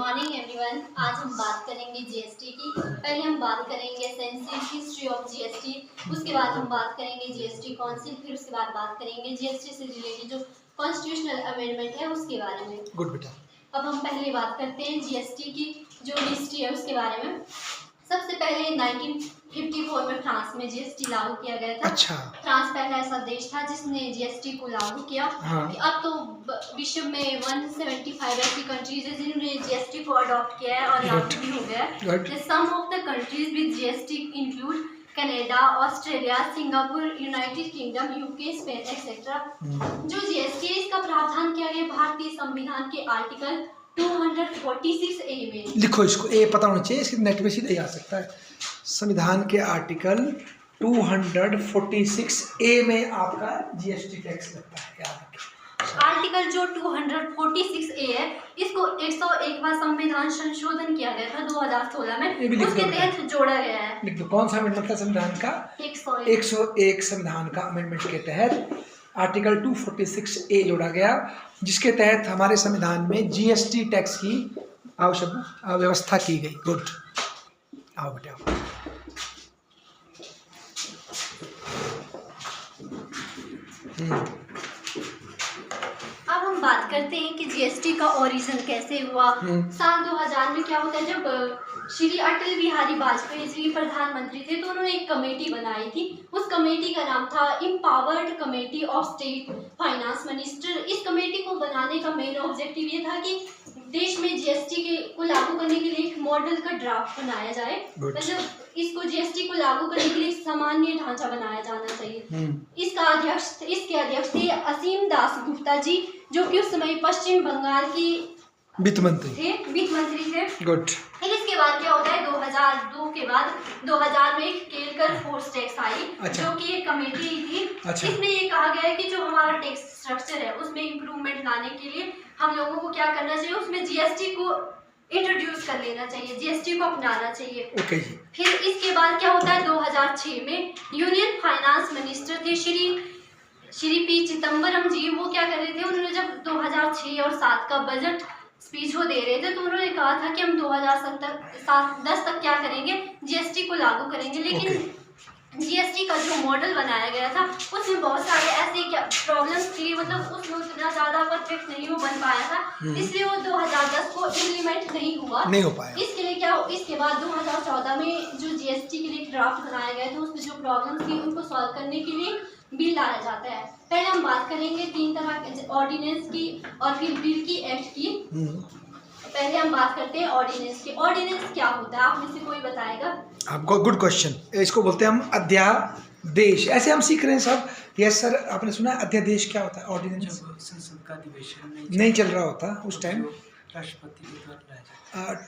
Morning everyone. आज हम बात करेंगे जीएसटी की। पहले हम बात करेंगे एसेंशियल हिस्ट्री ऑफ जीएसटी, उसके बाद हम बात करेंगे जीएसटी काउंसिल, फिर उसके बाद बात करेंगे जीएसटी से रिलेटेड जो कॉन्स्टिट्यूशनल अमेंडमेंट है उसके बारे में। गुड बेटा। अब हम पहले बात करते हैं जीएसटी की जो हिस्ट्री है उसके बारे में। सबसे पहले 1954 में फ्रांस में जीएसटी लागू किया गया था। अच्छा। फ्रांस पहला ऐसा देश था जिसने जीएसटी को लागू किया। हाँ। अब तो विश्व में 175 ऐसी कंट्रीज है जिन्होंने जीएसटी को अडॉप्ट किया है और लागू भी हो गया है। Some of the countries with GST include Canada, Australia, Singapore, United Kingdom, UK, Spain etcetera. जो जीएसटी है इसका प्रावधान किया गया भारतीय संविधान के आर्टिकल 246A में। लिखो इसको, ए पता होना चाहिए, इसके नेट में सीधे आ सकता है। संविधान के आर्टिकल 246A में आपका जीएसटी टैक्स लगता है, याद रखिए। आर्टिकल जो 246A है इसको 101वां संविधान संशोधन किया गया था 2016 में, उसके तहत जोड़ा गया है। लिख दो कौन सा अमेंडमेंट था संविधान का? 101 संविधान का अमेंडमेंट के तहत आर्टिकल 246A जोड़ा गया, जिसके तहत हमारे संविधान में जीएसटी टैक्स की आवश्यक व्यवस्था की गई। गुड, आओ बेटा। अब हम बात करते हैं कि जीएसटी का ओरिजिन कैसे हुआ। साल 2000 में क्या होता है, जब श्री अटल बिहारी वाजपेयी जी प्रधानमंत्री थे तो उन्होंने एक कमेटी बनाई थी। उस कमेटी का नाम था empowered committee of state finance minister. इस कमेटी को बनाने का मेन ऑब्जेक्टिव ये था कि देश में जीएसटी को लागू करने के लिए एक मॉडल का ड्राफ्ट बनाया जाए। मतलब इसको जीएसटी को लागू करने के लिए सामान्य ढांचा बनाया जाना चाहिए। इसके अध्यक्ष थे असीम दास गुप्ता जी, जो कि उस समय पश्चिम बंगाल की वित्त मंत्री थे। गुड। फिर इसके बाद क्या होता है, 2002 के बाद 2000 में एक केलकर फोर्स टैक्स आई। अच्छा। जो कि एक कमेटी थी। अच्छा। इसमें ये कहा गया है कि जो हमारा टैक्स स्ट्रक्चर है उसमें इम्प्रूवमेंट लाने के लिए हम लोगों को क्या करना चाहिए, उसमें जीएसटी को इंट्रोड्यूस कर लेना चाहिए, जीएसटी को अपनाना चाहिए। ओके। फिर इसके बाद क्या होता है, 2006 में यूनियन फाइनेंस मिनिस्टर थे श्री पी चिदम्बरम जी। वो क्या कर रहे थे, उन्होंने जब 2006 और 2007 का बजट स्पीच वो दे रहे थे तो उन्होंने कहा था कि हम 2010 तक क्या करेंगे, जीएसटी को लागू करेंगे। लेकिन जीएसटी का जो मॉडल बनाया गया था उसमें बहुत सारे ऐसे क्या प्रॉब्लम्स थी, मतलब उसमें उतना ज़्यादा परफेक्ट नहीं हो बन पाया था, इसलिए वो 2010 को इम्प्लीमेंट नहीं हो पाया। इसके लिए इसके बाद 2014 में जो जीएसटी के लिए ड्राफ्ट बनाया गया था उसमें जो प्रॉब्लम्स थी उनको सॉल्व करने के लिए बिल लाया जाता है। पहले हम बात करेंगे 3 तरह के ऑर्डिनेंस की और फिर बिल की, एक्ट की। पहले हम बात करते हैं ऑर्डिनेंस की। ऑर्डिनेंस क्या होता है, आप में से कोई बताएगा? आपको गुड क्वेश्चन। इसको बोलते हैं हम अध्यादेश। ऐसे हम सीख रहे हैं सब। यस सर, आपने सुना अध्यादेश क्या होता है? ऑर्डिनेंस संसद का अधिवेशन नहीं चल रहा होता उस टाइम, राष्ट्रपति के द्वारा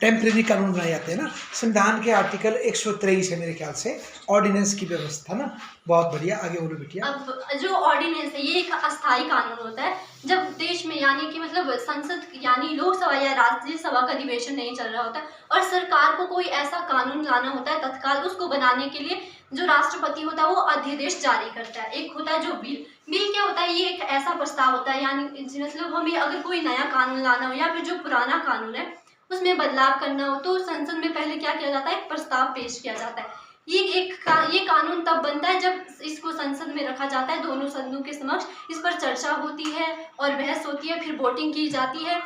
टेम्परेरी कानून बनाए जाते हैं ना। संविधान के आर्टिकल 123 है मेरे ख्याल से ऑर्डिनेंस की व्यवस्था ना। बहुत बढ़िया, आगे बोलो बिटिया। अब जो ऑर्डिनेंस है ये एक अस्थायी कानून होता है जब देश में यानी कि मतलब संसद यानी लोकसभा या राज्यसभा का अधिवेशन नहीं चल रहा होता और सरकार को कोई ऐसा कानून लाना होता है तत्काल, उसको बनाने के लिए जो राष्ट्रपति होता है वो अध्यादेश जारी करता है। एक होता है जो बिल क्या होता है, ये एक ऐसा प्रस्ताव होता है यानी मतलब हमें अगर कोई नया कानून लाना हो या फिर जो पुराना कानून है उसमें बदलाव करना हो तो संसद में पहले क्या किया जाता है, एक प्रस्ताव पेश किया जाता है। ये कानून तब बनता है जब इसको संसद में रखा जाता है, दोनों सदनों के समक्ष इस पर चर्चा होती है और बहस होती है, फिर वोटिंग की जाती है।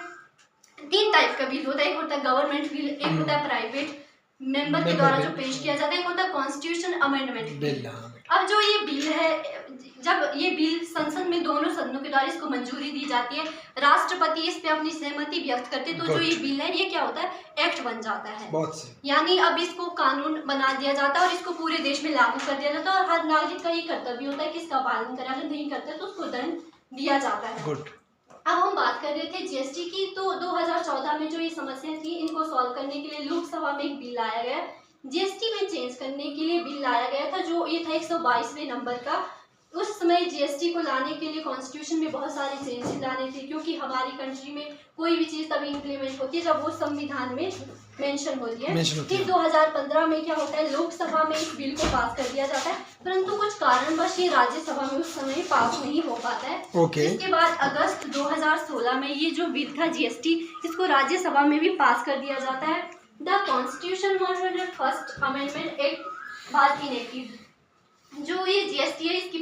3 टाइप का बिल होता है, एक होता है गवर्नमेंट बिल, एक होता है प्राइवेट मेंबर के द्वारा जो पेश किया जाता है, एक होता है कॉन्स्टिट्यूशन अमेंडमेंट बिल। अब जो ये बिल है, जब ये बिल संसद में दोनों सदनों के द्वारा इसको मंजूरी दी जाती है, राष्ट्रपति इस पे अपनी सहमति व्यक्त करते तो जो ये बिल है ये क्या होता है, एक्ट बन जाता है। यानी अब इसको कानून बना दिया जाता है और इसको पूरे देश में लागू कर दिया जाता है और हर नागरिक का ये कर्तव्य होता है कि इसका पालन करे, अगर नहीं करता तो उसको दंड दिया जाता है। अब हम बात कर रहे थे जीएसटी की, तो 2014 में जो ये समस्या थी इनको सॉल्व करने के लिए लोकसभा में एक बिल लाया गया, जीएसटी में चेंज करने के लिए बिल लाया गया था। जो ये था 122वें नंबर का उस समय जीएसटी को लाने के लिए कॉन्स्टिट्यूशन में बहुत सारे चेंजेस लाने थे, क्योंकि हमारी कंट्री में कोई भी चीज़ तभी इम्प्लीमेंट होती है जब वो संविधान में मेंशन होती है। फिर 2015 में क्या होता है, लोकसभा में इस बिल को पास कर दिया जाता है, परंतु कुछ कारणवश ये राज्यसभा में उस समय पास नहीं हो पाता है। इसके बाद अगस्त 2016 में ये जो बिल था जीएसटी, इसको राज्यसभा में भी पास कर दिया जाता है। The constitution 101st amendment act was enacted. जो ये जीएसटी है, इसकी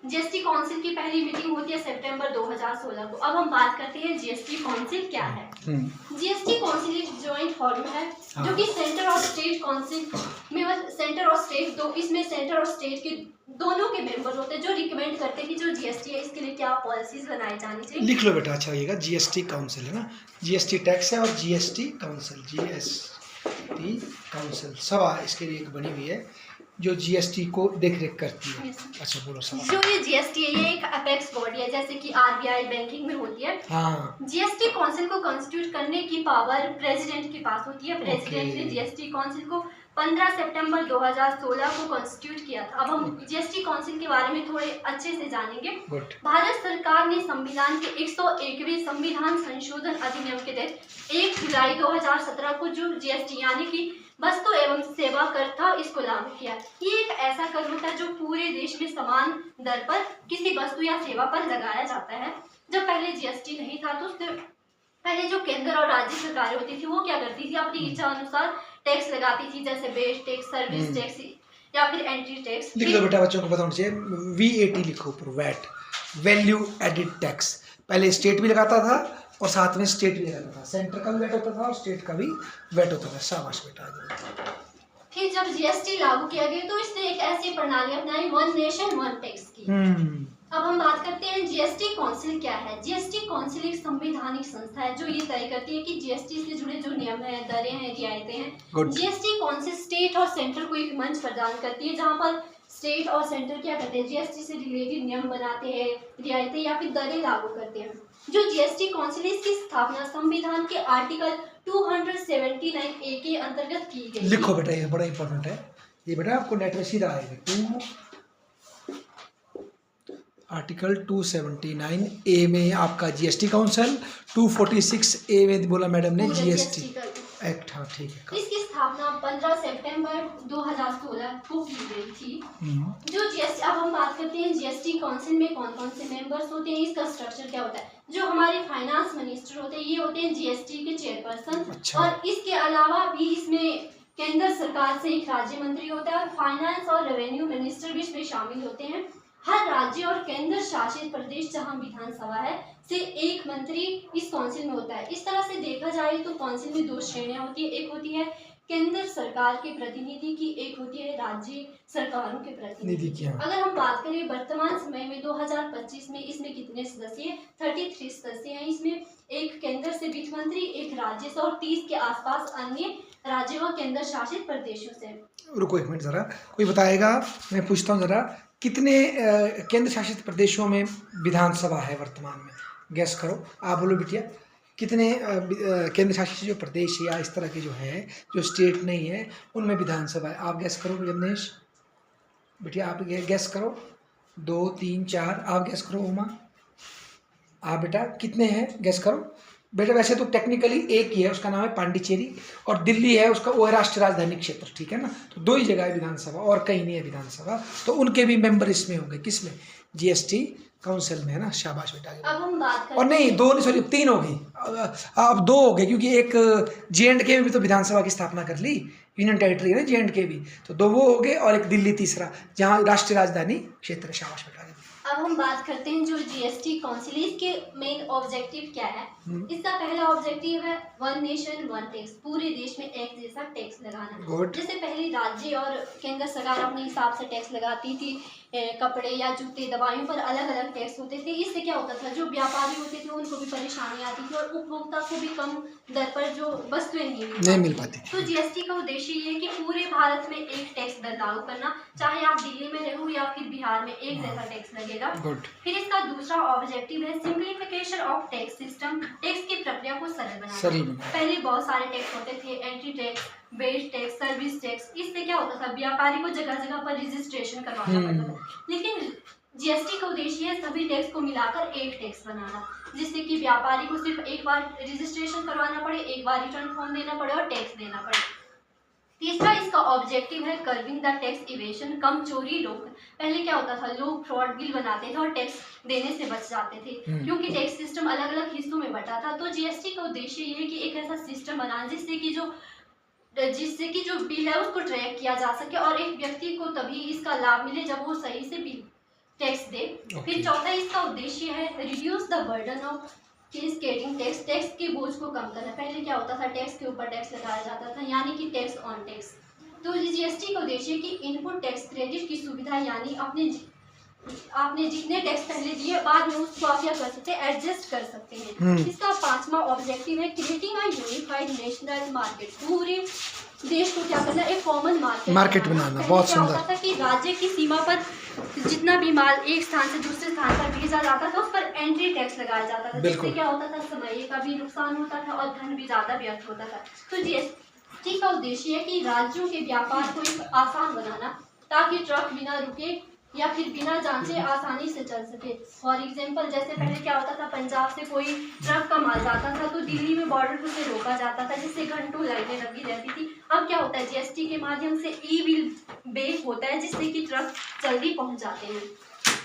जीएसटी काउंसिल की पहली मीटिंग होती है सितंबर 2016 को। अब हम बात करते हैं जीएसटी काउंसिल क्या है। जीएसटी काउंसिल एक जॉइंट फॉर्म है जो कि सेंटर और स्टेट काउंसिल में, सेंटर और स्टेट दो, इसमें सेंटर और स्टेट के दोनों के मेंबर होते हैं जो रिकमेंड करते हैं कि जो जीएसटी है इसके लिए क्या पॉलिसीज बनाई जानी चाहिए। लिख लो बेटा, अच्छा होगा। जीएसटी काउंसिल है ना, जीएसटी टैक्स है और जीएसटी काउंसिल, जीएसटी काउंसिल सभा इसके लिए एक बनी हुई है जो जीएसटी को देख रेख करती है। अच्छा बोलो सभा। जो ये जीएसटी है ये एक अपेक्स बॉडी है, जैसे कि आरबीआई बैंकिंग में होती है। हाँ। जीएसटी काउंसिल को कॉन्स्टिट्यूट करने की पावर प्रेसिडेंट के पास होती है। प्रेसिडेंट ने जीएसटी काउंसिल को 15 सितंबर 2016 को कॉन्स्टिट्यूट किया था। अब हम जीएसटी काउंसिल के बारे में थोड़े अच्छे से जानेंगे। भारत सरकार ने संविधान के 101वें संविधान संशोधन अधिनियम के तहत 1 जुलाई 2017 को जो जीएसटी यानी कि वस्तु एवं सेवा कर था, इसको लागू किया। ये एक ऐसा कर होता है जो पूरे देश में समान दर पर किसी वस्तु या सेवा पर लगाया जाता है। जब पहले जीएसटी नहीं था तो उससे पहले जो केंद्र और राज्य सरकारें होती थी वो क्या करती थी, अपनी इच्छा अनुसार टैक्स लगाती थी, जैसे बेस टैक्स, सर्विस टैक्स या फिर एंट्री टैक्स। लिख लो बेटा, बच्चों को बताना चाहिए। VAT लिखो ऊपर, वैट, वैल्यू एडिड टैक्स। पहले स्टेट भी लगाता था और साथ में स्टेट भी लगाता था, सेंटर का भी वेट होता था और स्टेट का भी वेट होता था। शाबाश बेटा। फिर जब जीएसटी लागू किया गया तो इसने एक ऐसी प्रणाली अपनाई, वन नेशन वन टैक्स की। अब हम बात करते हैं जीएसटी काउंसिल क्या है। जीएसटी काउंसिल एक संवैधानिक संस्था है जो ये तय करती है कि जीएसटी से जुड़े जो नियम हैं, दरें हैं, रियायतें हैं। जीएसटी काउंसिल स्टेट और सेंटर को एक मंच प्रदान करती है जहाँ पर स्टेट और सेंटर क्या करते हैं, जीएसटी से रिलेटेड नियम बनाते हैं, रियायतें या फिर दरें लागू करते हैं। जो जीएसटी काउंसिल है इसकी स्थापना संविधान के आर्टिकल 279A के अंतर्गत की गई। लिखो बेटा, ये बड़ा इंपॉर्टेंट है, ये बेटा आपको नेट में सीधा आएगा। आर्टिकल 279A में आपका जीएसटी काउंसिल, 246A में बोला मैडम ने जीएसटी एक्ट। हाँ ठीक है। इसकी स्थापना 15 सितंबर 2016 को की गई थी। जो जीएसटी, अब हम बात करते हैं जीएसटी काउंसिल में कौन कौन से मेंबर्स होते हैं, इसका स्ट्रक्चर क्या होता है। जो हमारे फाइनेंस मिनिस्टर होते हैं ये होते हैं जीएसटी के चेयरपर्सन। अच्छा। और इसके अलावा भी इसमें केंद्र सरकार से एक राज्य मंत्री होता है और फाइनेंस और रेवेन्यू मिनिस्टर भी इसमें शामिल होते हैं। हर राज्य और केंद्र शासित प्रदेश जहां विधानसभा है से एक मंत्री इस काउंसिल में होता है। इस तरह से देखा जाए तो काउंसिल में दो श्रेणियां होती है, एक होती है केंद्र सरकार के प्रतिनिधि की, एक होती है राज्य सरकारों के प्रतिनिधि की। अगर हम बात करें वर्तमान समय में 2025 में इसमें कितने सदस्य, 33 सदस्य हैं। इसमें एक केंद्र से वित्त मंत्री, एक राज्य से और 30 के आसपास अन्य राज्यों व केंद्र शासित प्रदेशों से। रुको एक मिनट जरा, कोई बताएगा, मैं पूछता हूँ जरा, कितने केंद्र शासित प्रदेशों में विधानसभा है वर्तमान में? गैस करो, आप बोलो बिटिया, कितने केंद्र शासित जो प्रदेश या इस तरह के जो है, जो स्टेट नहीं है, उनमें विधानसभा है? आप गैस करो जमनेश, बिटिया आप गैस करो। 2 3 4, आप गैस करो। उमा, आप बेटा कितने हैं गैस करो बेटा। वैसे तो टेक्निकली एक ही है, उसका नाम है पांडिचेरी, और दिल्ली है उसका, वो है राष्ट्रीय राजधानी क्षेत्र, ठीक है ना। तो 2 ही जगह है विधानसभा और कहीं नहीं है विधानसभा, तो उनके भी मेंबर इसमें होंगे। किसमें? जीएसटी काउंसिल में, है ना। शाबाश बेटा। अब हम बात करते और नहीं 2 नहीं, सॉरी 3 हो गई, अब 2 हो गए, क्योंकि एक JNK में भी तो विधानसभा की स्थापना कर ली, यूनियन टेरिटरी है ना JNK भी, तो 2 वो हो गए और एक दिल्ली तीसरा, जहाँ राष्ट्रीय राजधानी क्षेत्र। शाबाश बेटा। अब हम बात करते हैं जो जीएसटी काउंसिल है इसके मेन ऑब्जेक्टिव क्या है। इसका पहला ऑब्जेक्टिव है वन नेशन वन टैक्स, पूरे देश में एक जैसा टैक्स लगाना। जैसे पहले राज्य और केंद्र सरकार अपने हिसाब से टैक्स लगाती थी, कपड़े या जूते, दवाइयों पर अलग अलग टैक्स होते थे। इससे क्या होता था, जो व्यापारी होते थे उनको भी परेशानी आती थी और उपभोक्ता को भी कम दर पर जो वस्तुएं नहीं मिल पाती। तो जीएसटी का उद्देश्य ये है कि पूरे भारत में एक टैक्स दर लागू करना, चाहे आप दिल्ली में रहो या फिर बिहार में, एक जैसा टैक्स लगेगा। फिर इसका दूसरा ऑब्जेक्टिव है simplification of tax system, tax की प्रक्रिया को सरल बनाना। पहले बहुत सारे टैक्स होते थे, entry tax, base tax, service tax. इससे क्या होता था, व्यापारी को जगह जगह पर रजिस्ट्रेशन करवाना पड़ता था। लेकिन जीएसटी का उद्देश्य है सभी टैक्स को मिलाकर एक टैक्स बनाना, जिससे कि व्यापारी को सिर्फ एक बार रजिस्ट्रेशन करवाना पड़े, एक बार रिटर्न फॉर्म देना पड़े और टैक्स देना पड़े। तीसरा इसका ऑब्जेक्टिव है कर्बिंग द टैक्स इवेशन, कम चोरी रोक। पहले क्या होता था, लोग फ्रॉड बिल बनाते थे और टैक्स देने से बच जाते थे, क्योंकि टैक्स सिस्टम अलग अलग हिस्सों में बटा था। तो जीएसटी का उद्देश्य ये है कि एक ऐसा सिस्टम बनाना जिससे कि जो बिल है उसको ट्रैक किया जा सके और एक व्यक्ति को तभी इसका लाभ मिले जब वो सही से बिल टैक्स दे। फिर चौथा इसका उद्देश्य है reduce the burden of cascading tax, tax के बोझ को कम करना। पहले क्या होता था, टैक्स के ऊपर टैक्स लगाया जाता था, यानी कि टैक्स ऑन टैक्स। तो जीएसटी का उद्देश्य है कि इनपुट टैक्स क्रेडिट की सुविधा, यानी आपने जितने टैक्स पहले दिए बाद में उसको आप क्या कर सकते हैं, एडजस्ट कर सकते हैं। इसका पांचवा ऑब्जेक्टिव है creating a unified national market, पूरे देश को क्या करना, एक कॉमन मार्केट बनाना। बहुत सुंदर। होता था कि राज्य की सीमा पर जितना भी माल एक स्थान से दूसरे स्थान पर भेजा जाता था उस पर एंट्री टैक्स लगाया जाता था, जिससे क्या होता था, समय का भी नुकसान होता था और धन भी ज्यादा व्यर्थ होता था। तो जीएसटी का उद्देश्य है कि राज्यों के व्यापार को एक आसान बनाना, ताकि ट्रक बिना रुके या फिर बिना जांचे आसानी से चल सके। फॉर एग्जाम्पल, जैसे पहले क्या होता था, पंजाब से कोई ट्रक का माल जाता था तो दिल्ली में बॉर्डर पर उसे रोका जाता था, जिससे घंटों लाइनें लगी रहती थी। अब क्या होता है, जीएसटी के माध्यम से ई बिल बेस होता है, जिससे कि ट्रक जल्दी पहुंच जाते हैं।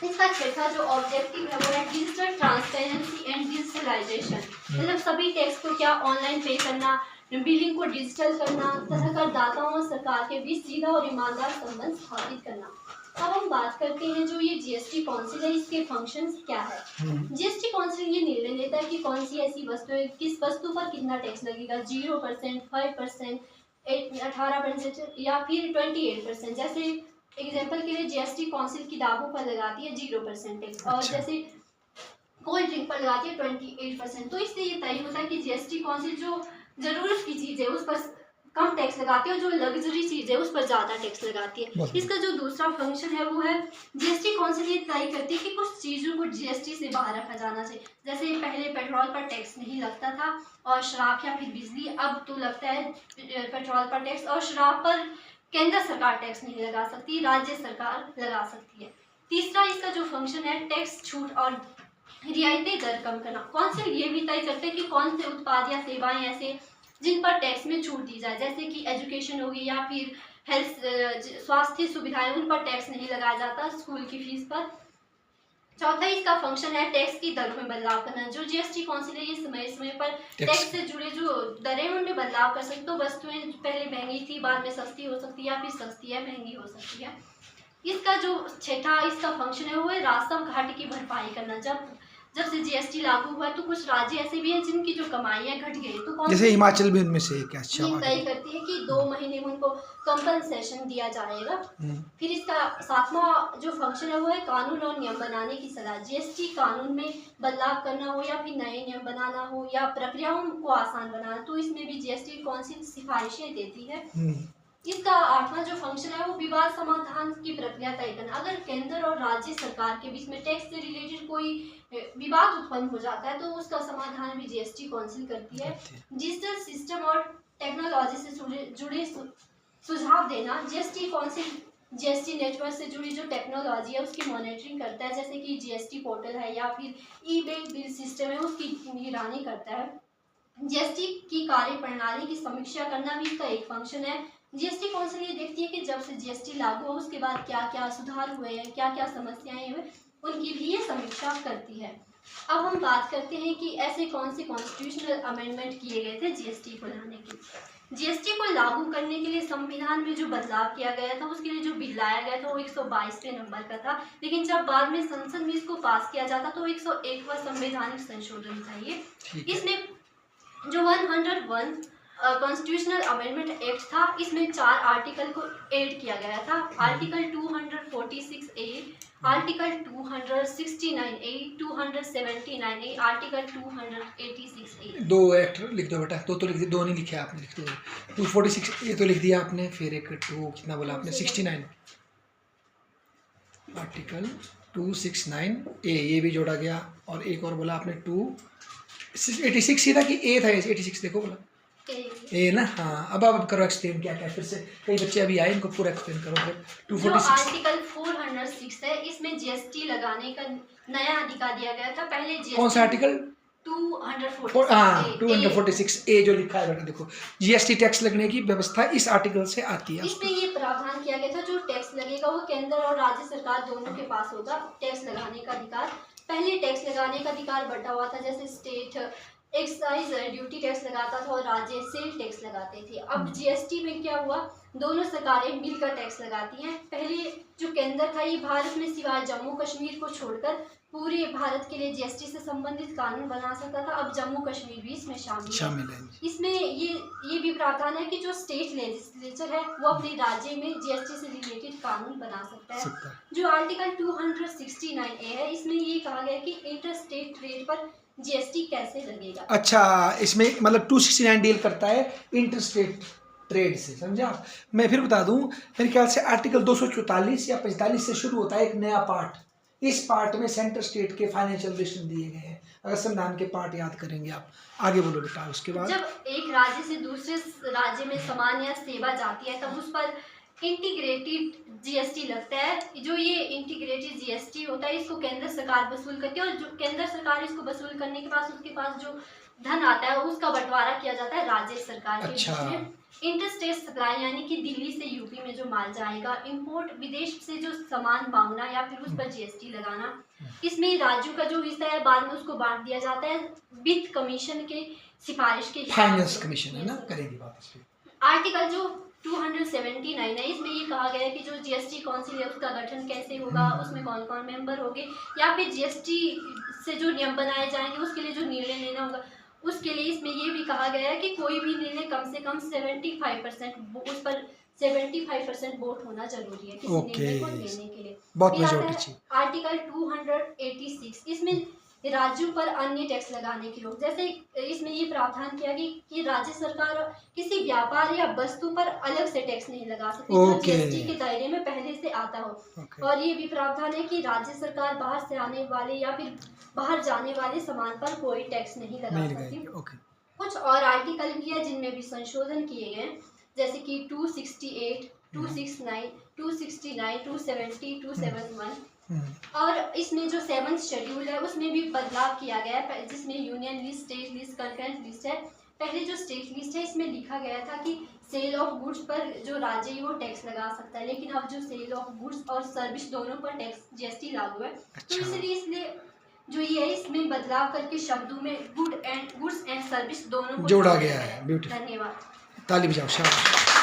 इसका छठा जो ऑब्जेक्टिव है वो है डिजिटल ट्रांसपेरेंसी एंड डिजिटलाइजेशन, मतलब सभी टैक्स को क्या ऑनलाइन पे करना, बिलिंग को डिजिटल करना तथा करदाताओं और सरकार के बीच सीधा और ईमानदार संबंध स्थापित करना। अब हम बात करते हैं जो ये जीएसटी काउंसिल है, इसके फंक्शंस क्या है। जीएसटी काउंसिल ये निर्णय लेता है कि कौन सी ऐसी वस्तु है, किस वस्तु पर कितना टैक्स लगेगा, 0%, 5%, 18% या फिर 28%। जैसे एग्जाम्पल के लिए जीएसटी काउंसिल किताबों पर लगाती है 0% टैक्स, और जैसे कोल्ड ड्रिंक पर लगाती है 28%। तो इससे ये तय होता है कि जीएसटी काउंसिल जो जरूरत की चीज़ है उस पर कम टैक्स लगाती है और जो लग्जरी चीज़ है उस पर ज़्यादा टैक्स लगाती है। इसका जो दूसरा फंक्शन है वो है जीएसटी काउंसिल ये तय करती है कि कुछ चीज़ों को जीएसटी से बाहर रखा जाना चाहिए। जैसे पहले पेट्रोल पर टैक्स नहीं लगता था और शराब या फिर बिजली, अब तो लगता है पेट्रोल पर टैक्स, और शराब पर केंद्र सरकार टैक्स नहीं लगा सकती, राज्य सरकार लगा सकती है। तीसरा इसका जो फंक्शन है टैक्स छूट और रियायती दर कम करना। काउंसिल ये भी तय करते हैं कि कौन से उत्पाद या सेवाएं ऐसे जिन पर टैक्स में छूट दी जाए, जैसे कि एजुकेशन होगी या फिर हेल्थ स्वास्थ्य सुविधाएं, उन पर टैक्स नहीं लगाया जाता स्कूल की फीस पर। चौथा इसका फंक्शन है टैक्स की दरों में बदलाव करना। जो जीएसटी काउंसिल है ये समय समय पर टैक्स से जुड़े जो दरें उनमें बदलाव कर सकते। तो वस्तुएं पहले महंगी थी बाद में सस्ती हो सकती है या फिर सस्ती है महंगी हो सकती है। इसका जो छठा इसका फंक्शन है वो है राजस्व घाटे की भरपाई करना। जब से जीएसटी लागू हुआ है तो कुछ राज्य ऐसे भी हैं जिनकी जो कमाई है घट गई, तो जैसे हिमाचल भी उनमें से एक अच्छा तय करती है कि 2 महीने में उनको कंपनसेशन दिया जाएगा। फिर इसका सातवां जो फंक्शन है वो है कानून और नियम बनाने की सलाह। जीएसटी कानून में बदलाव करना हो या फिर नए नियम बनाना हो या प्रक्रियाओं को आसान बनाना, तो इसमें भी जीएसटी काउंसिल सिफारिशें देती है। इसका आठवां जो फंक्शन है वो विवाद समाधान की प्रक्रिया तय करना। अगर केंद्र और राज्य सरकार के बीच में टैक्स से रिलेटेड कोई विवाद उत्पन्न हो जाता है तो उसका समाधान भी जीएसटी काउंसिल करती है। डिजिटल सिस्टम और टेक्नोलॉजी से जुड़े सुझाव देना। जीएसटी काउंसिल जीएसटी नेटवर्क से जुड़ी जो टेक्नोलॉजी है उसकी मॉनिटरिंग करता है, जैसे कि जीएसटी पोर्टल है या फिर ई बिल सिस्टम है उसकी निगरानी करता है। जीएसटी की कार्य प्रणाली की समीक्षा करना भी इसका एक फंक्शन है। जीएसटी काउंसिल ये देखती है कि जब से जीएसटी लागू हो उसके बाद क्या क्या सुधार हुए हैं, क्या क्या समस्याएं हुए, उनकी भी ये समीक्षा करती है। अब हम बात करते हैं कि ऐसे कौन से कॉन्स्टिट्यूशनल अमेंडमेंट किए गए थे जीएसटी को लाने के। जीएसटी को लागू करने के लिए संविधान में जो बदलाव किया गया था उसके लिए जो बिल लाया गया था वो 122वें नंबर का था, लेकिन जब बाद में संसद में इसको पास किया जाता तो 101वां संवैधानिक संशोधन था ये। इसमें जो 101 कॉन्स्टिट्यूशनल अमेंडमेंट एक्ट था इसमें 4 आर्टिकल को ऐड किया गया था। Article 246A, article 269A, 279A, article 286A। 2 act लिख दो बेटा, तो लिख दिया, 2 नहीं लिखे आपने, लिख दो। 246A तो लिख दिया आपने, फिर एक 2 कितना बोला आपने, 69 आर्टिकल 269A ये भी जोड़ा गया, और एक और बोला आपने 286 ही था कि A था, 86 देखो बोला ए ना, हाँ। अब आप करो एक्सप्लेन क्या क्या, फिर से कई बच्चे अभी आए, इनको पूरा एक्सप्लेन करो फिर। जो 246 आर्टिकल 406 है, इसमें जीएसटी लगाने का नया अधिकार दिया गया था। पहले जीएसटी कौन सा आर्टिकल? 246 ए जो लिखा है बेटा, देखो जीएसटी टैक्स लगने की व्यवस्था इस आर्टिकल से आती है। इसमें ये प्रावधान किया गया था, जो टैक्स लगेगा वो केंद्र और राज्य सरकार दोनों के पास होगा टैक्स लगाने का अधिकार। पहले टैक्स लगाने का अधिकार बंटा हुआ था, जैसे स्टेट एक्साइज ड्यूटी टैक्स लगाता था और राज्य सेल टैक्स लगाते थे। अब जीएसटी में क्या हुआ, दोनों सरकारें मिलकर टैक्स लगाती हैं। पहले जो केंद्र था, ये भारत में सिवाय जम्मू कश्मीर को छोड़कर पूरे भारत के लिए जीएसटी से संबंधित कानून बना सकता था। अब जम्मू कश्मीर भी इसमें शामिल है। इसमें ये भी प्रावधान है कि जो स्टेट लेजिस्लेचर है वो अपने राज्य में जीएसटी से रिलेटेड कानून बना सकता है। जो आर्टिकल 269A है, इसमें ये कहा गया कि इंटर स्टेट ट्रेड पर जीएसटी कैसे लगेगा। अच्छा, इसमें मतलब 269 डील करता है इंटर स्टेट ट्रेड से, समझा। मैं फिर बता दूं, मेरे ख्याल से आर्टिकल 244 या 45 से शुरू होता है एक नया पार्ट। इस पार्ट में सेंटर स्टेट के फाइनेंशियल रिलेशन दिए गए हैं। अगर संविधान के पार्ट याद करेंगे आप। आगे बोलो बेटा। उसके बाद जब एक राज्य से दूसरे राज्य में सामान या सेवा जाती है, तब उस पर इंटीग्रेटेड जीएसटी लगता है। जो ये इंटीग्रेटेड जीएसटी होता है, इसको केंद्र सरकार वसूल करती है और जो केंद्र सरकार इसको वसूल करने के बाद उसके पास जो धन आता है उसका बंटवारा किया जाता है राज्य सरकार के बीच में। इंटरस्टेट सप्लाई यानी कि दिल्ली से यूपी में जो माल जाएगा, इंपोर्ट विदेश से जो सामान मांगना या फिर उस पर जीएसटी लगाना, इसमें राज्यों का जो हिस्सा है बाद में उसको बांट दिया जाता है वित्त कमीशन के सिफारिश के। फाइनेंस कमीशन है ना, करेंगे बात इस पे। आर्टिकल जो 279 है, इसमें ये कहा गया है कि जो जीएसटी काउंसिल है उसका गठन कैसे होगा, उसमें कौन कौन मेंबर होंगे, या फिर जीएसटी से जो नियम बनाए जाएंगे उसके लिए जो निर्णय लेना होगा उसके लिए इसमें ये भी कहा गया है कि कोई भी निर्णय कम से कम 75% उस पर 75% वोट होना जरूरी है किसी निर्णय को लेने के लिए। बहुत मेजॉरिटी। आर्टिकल 286, इसमें राज्यों पर अन्य टैक्स लगाने की रोक। जैसे इसमें ये प्रावधान किया कि राज्य सरकार किसी व्यापार या वस्तु पर अलग से टैक्स नहीं लगा सकती जो जीएसटी के दायरे में पहले से आता हो। और ये भी प्रावधान है कि राज्य सरकार बाहर से आने वाले या फिर बाहर जाने वाले सामान पर कोई टैक्स नहीं लगा सकती। कुछ और आर्टिकल भी है जिनमें भी संशोधन किए गए, जैसे कि 268, 269, 269, 270, 271 और इसमें जो 7th शेड्यूल है उसमें भी बदलाव किया गया है, जिसमें union list, state list, concurrent list है। पहले जो स्टेट लिस्ट है इसमें लिखा गया था कि सेल ऑफ गुड्स पर जो राज्य है वो टैक्स लगा सकता है, लेकिन अब जो सेल ऑफ गुड्स और सर्विस दोनों पर टैक्स जीएसटी लागू है। तो इसलिए जो ये है इसमें बदलाव करके शब्दों में गुड्स एंड सर्विस दोनों को जोड़ा गया है। धन्यवाद। ताली बजाओ, शाबाश।